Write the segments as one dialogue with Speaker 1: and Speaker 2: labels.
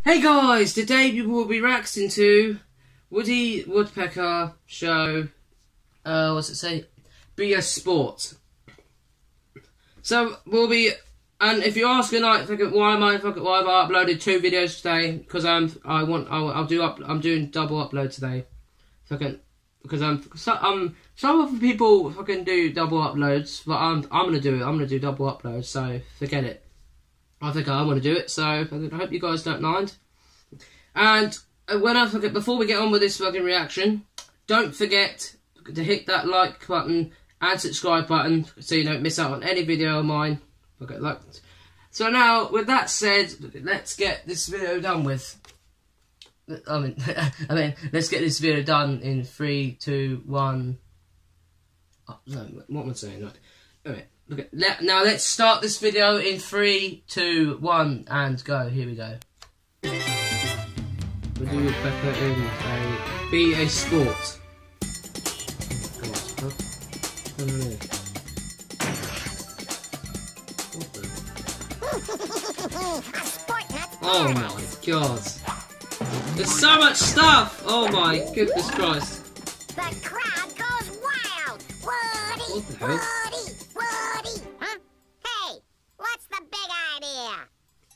Speaker 1: Hey guys, today we will be reacting to Woodpecker show, what's it say? Be a Sport. So we'll be, and if you're asking like, why have I uploaded 2 videos today? Because I'm doing double upload today. Because some of the people fucking do double uploads, but I'm gonna do it. I'm gonna do double uploads, so forget it. I think I'm going to do it, so I hope you guys don't mind. And before we get on with this fucking reaction, don't forget to hit that like button and subscribe button so you don't miss out on any video of mine. Okay, so now, with that said, let's get this video done with. I mean, let's get this video done in 3, 2, 1. Oh, no, what am I saying? Right. Alright. Okay, now let's start this video in 3, 2, 1, and go. Here we go. We'll do Woodpecker in Be a Sport. Oh my god. There's so much stuff! Oh my goodness Christ.
Speaker 2: The crowd goes wild! Woody!
Speaker 1: What the hell?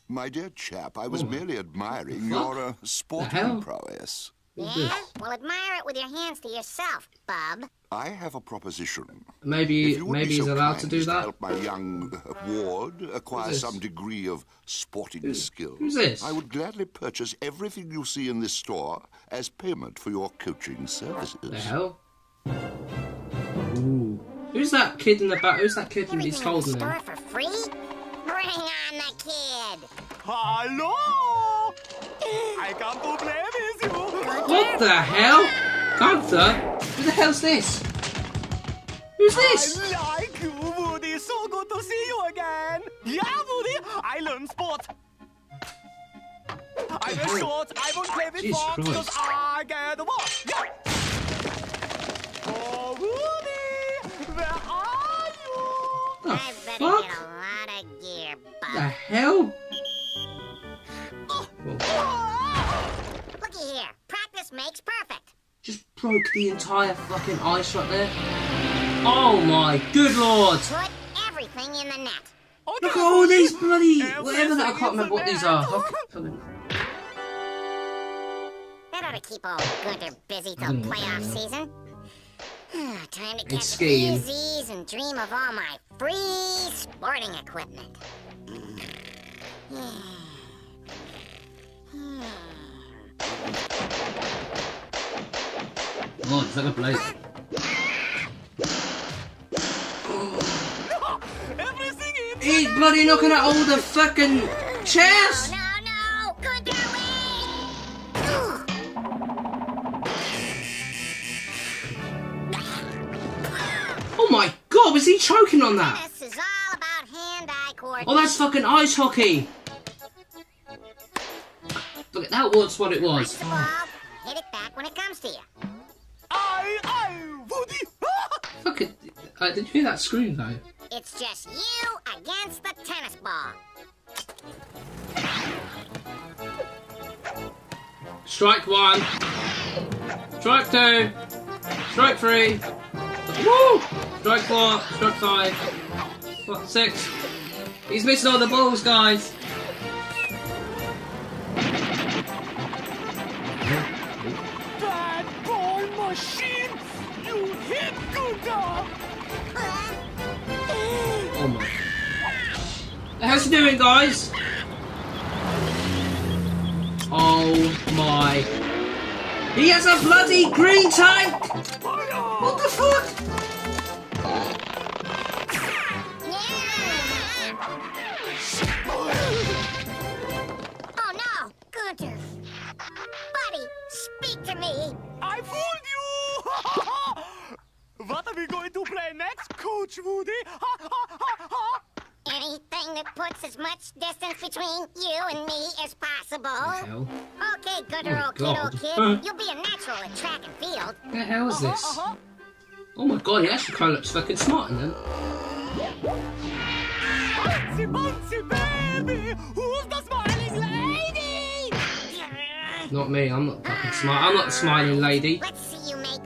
Speaker 3: My dear chap, I was merely admiring your sporting prowess.
Speaker 2: Yeah? Well, admire it with your hands to yourself, bub.
Speaker 3: I have a proposition.
Speaker 1: Maybe he's allowed to do that.
Speaker 3: To help my young ward acquire some degree of sporting skill.
Speaker 1: Who's this?
Speaker 3: I would gladly purchase everything you see in this store as payment for your coaching services.
Speaker 1: The hell? Ooh. Who's that kid in the back? Who's that kid in he's holding him?
Speaker 2: For free? Bring on the kid!
Speaker 4: Hello! I come to play with you!
Speaker 1: What the hell? Gunther? Who the hell's this? Who's this?
Speaker 4: I like you, Woody. So good to see you again. Yeah, Woody, I learn sport. I'm a short. I won't play with balls because I get the ball. Yeah. Oh, Woody, where are you?
Speaker 1: The
Speaker 2: I better
Speaker 1: fuck?
Speaker 2: get a lot of gear, bub.
Speaker 1: The hell?
Speaker 2: Looky here. Practice makes perfect.
Speaker 1: Just broke the entire fucking ice right there. Oh my good lord!
Speaker 2: Put everything in the net.
Speaker 1: Look at all these bloody whatever that I can't remember what these are.
Speaker 2: That ought to keep old Gunter busy till playoff season. Time to get
Speaker 1: skiing.
Speaker 2: easies and dream of all my free sporting equipment.
Speaker 1: Oh, it's like a blade. He's bloody knocking at all the fucking chairs!
Speaker 2: No! Gunter,
Speaker 1: Oh my god, was he choking on that?
Speaker 2: This is all about hand-eye coordination.
Speaker 1: Oh, that's fucking ice hockey! Look, that was what it was.
Speaker 2: Punch the ball, hit it back when it comes to you.
Speaker 4: Woody.
Speaker 1: Fuck it. Did you hear that scream though?
Speaker 2: It's just you against the tennis ball.
Speaker 1: Strike 1. Strike 2. Strike 3. Woo! Strike 4. Strike 5. 6. He's missing all the balls, guys.
Speaker 4: Bad ball machine. You hit Gunter.
Speaker 1: Oh my. How's he doing, guys? Oh my. He has a bloody green tank! What the fuck?
Speaker 2: Oh no, Gunter. Buddy, speak to me.
Speaker 4: I fooled you. What are we going to play next, Coach Woody?
Speaker 2: Anything that puts as much distance between you and me as possible.
Speaker 1: Hell?
Speaker 2: Okay, Gunter,
Speaker 1: Oh,
Speaker 2: old
Speaker 1: God.
Speaker 2: kid. You'll be a natural at track and field.
Speaker 1: What the hell is this? Oh my god, he actually kind of looks fucking smart in them.
Speaker 4: Bouncy, bouncy, baby! Who's the smiling lady?
Speaker 1: Not me. I'm not fucking smart. I'm not the smiling lady.
Speaker 2: Let's see you make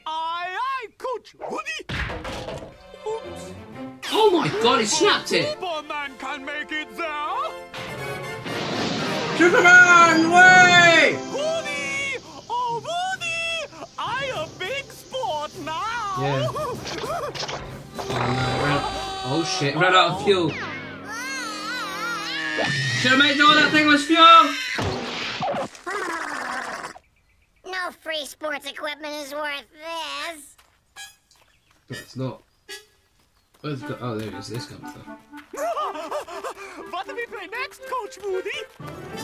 Speaker 4: Aye, Coach Woody. Oops.
Speaker 1: Oh my god, he snapped it!
Speaker 4: Superman can make it there.
Speaker 1: Superman, way!
Speaker 4: Woody! Oh, Woody! I a big sport now.
Speaker 1: Yeah. Oh shit, ran out of fuel. Should have made sure that thing was fuel!
Speaker 2: no free sports equipment is worth this.
Speaker 1: No, it's not. Where's the... Oh, there it is. This comes from.
Speaker 4: What do we play next, Coach Woody?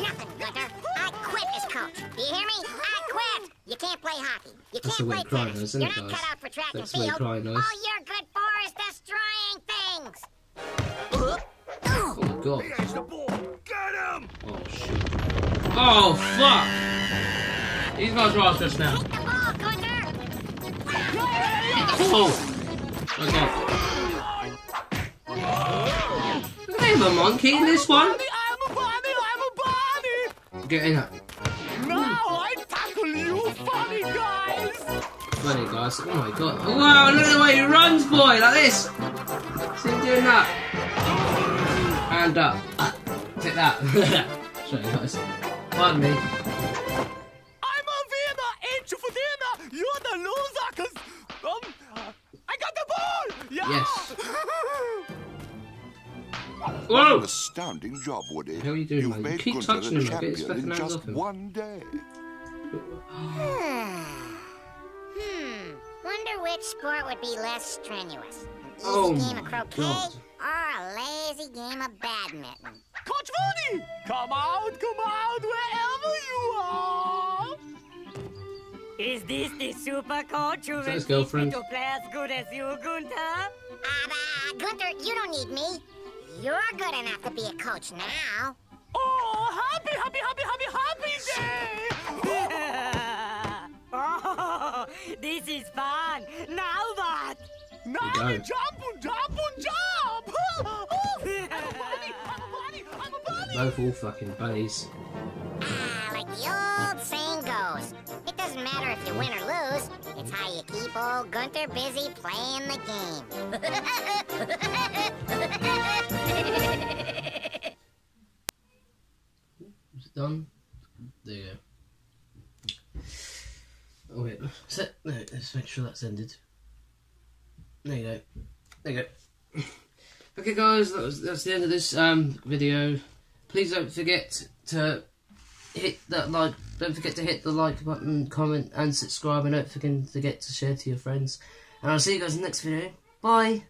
Speaker 2: Nothing, Gunter. I quit as coach. Do you hear me? I quit. You can't play hockey. You
Speaker 1: That's
Speaker 2: can't
Speaker 1: the way
Speaker 2: play
Speaker 1: Cry
Speaker 2: tennis.
Speaker 1: knows, isn't
Speaker 2: You're
Speaker 1: it,
Speaker 2: not
Speaker 1: guys?
Speaker 2: cut out for track
Speaker 1: That's
Speaker 2: and
Speaker 1: the way
Speaker 2: field.
Speaker 1: Cry knows.
Speaker 2: All you're good for is destroying things.
Speaker 1: Oh my god.
Speaker 4: Here's the ball. Get him!
Speaker 1: Oh shit. Oh fuck! These guys are just now.
Speaker 2: Take the ball, Gunter.
Speaker 1: Oh! My god. I'm a monkey in this one.
Speaker 4: I'm a bunny.
Speaker 1: Get in it.
Speaker 4: Now I tackle you, funny guys.
Speaker 1: Funny guys. Oh my god. Oh, wow, look at the way he runs, boy, like this. See him doing that. And up. Take that. Show you guys. Pardon me.
Speaker 4: I'm a winner. Ain't you for dinner? You're the loser, cause I got the ball. Yeah.
Speaker 1: Yes.
Speaker 3: An
Speaker 1: Whoa!
Speaker 3: astounding job, Woody.
Speaker 1: How are you doing,
Speaker 3: You've
Speaker 1: man? You
Speaker 3: made
Speaker 1: keep
Speaker 3: Gunther
Speaker 1: touching
Speaker 3: the
Speaker 1: him, like, get his
Speaker 3: champion
Speaker 1: fucking
Speaker 3: in
Speaker 1: hands
Speaker 3: just
Speaker 1: off him.
Speaker 3: one day.
Speaker 2: Wonder which sport would be less strenuous. An easy
Speaker 1: Oh
Speaker 2: game of
Speaker 1: my
Speaker 2: croquet
Speaker 1: God.
Speaker 2: or a lazy game of badminton.
Speaker 4: Coach Woody, come out, wherever you are.
Speaker 5: Is this the super coach who
Speaker 1: Is that
Speaker 5: will
Speaker 1: his
Speaker 5: teach me
Speaker 1: girlfriend?
Speaker 5: to play as good as you, Gunther?
Speaker 2: Gunter, you don't need me. You're good enough to be a coach now.
Speaker 4: Oh, happy day.
Speaker 5: Oh, this is fun. Now what?
Speaker 4: Now
Speaker 1: Go.
Speaker 4: we jump. I'm a bunny.
Speaker 1: Both all fucking bunnies.
Speaker 2: Like the old saying goes, it doesn't matter if you win or lose. It's how you keep old Gunter busy playing the game.
Speaker 1: Is it done? There you go. Oh wait, no, let's make sure that's ended. There you go. Okay guys, that's the end of this video. Please don't forget to hit that like. Don't forget to hit the like button, comment and subscribe, and don't forget to share to your friends. And I'll see you guys in the next video. Bye.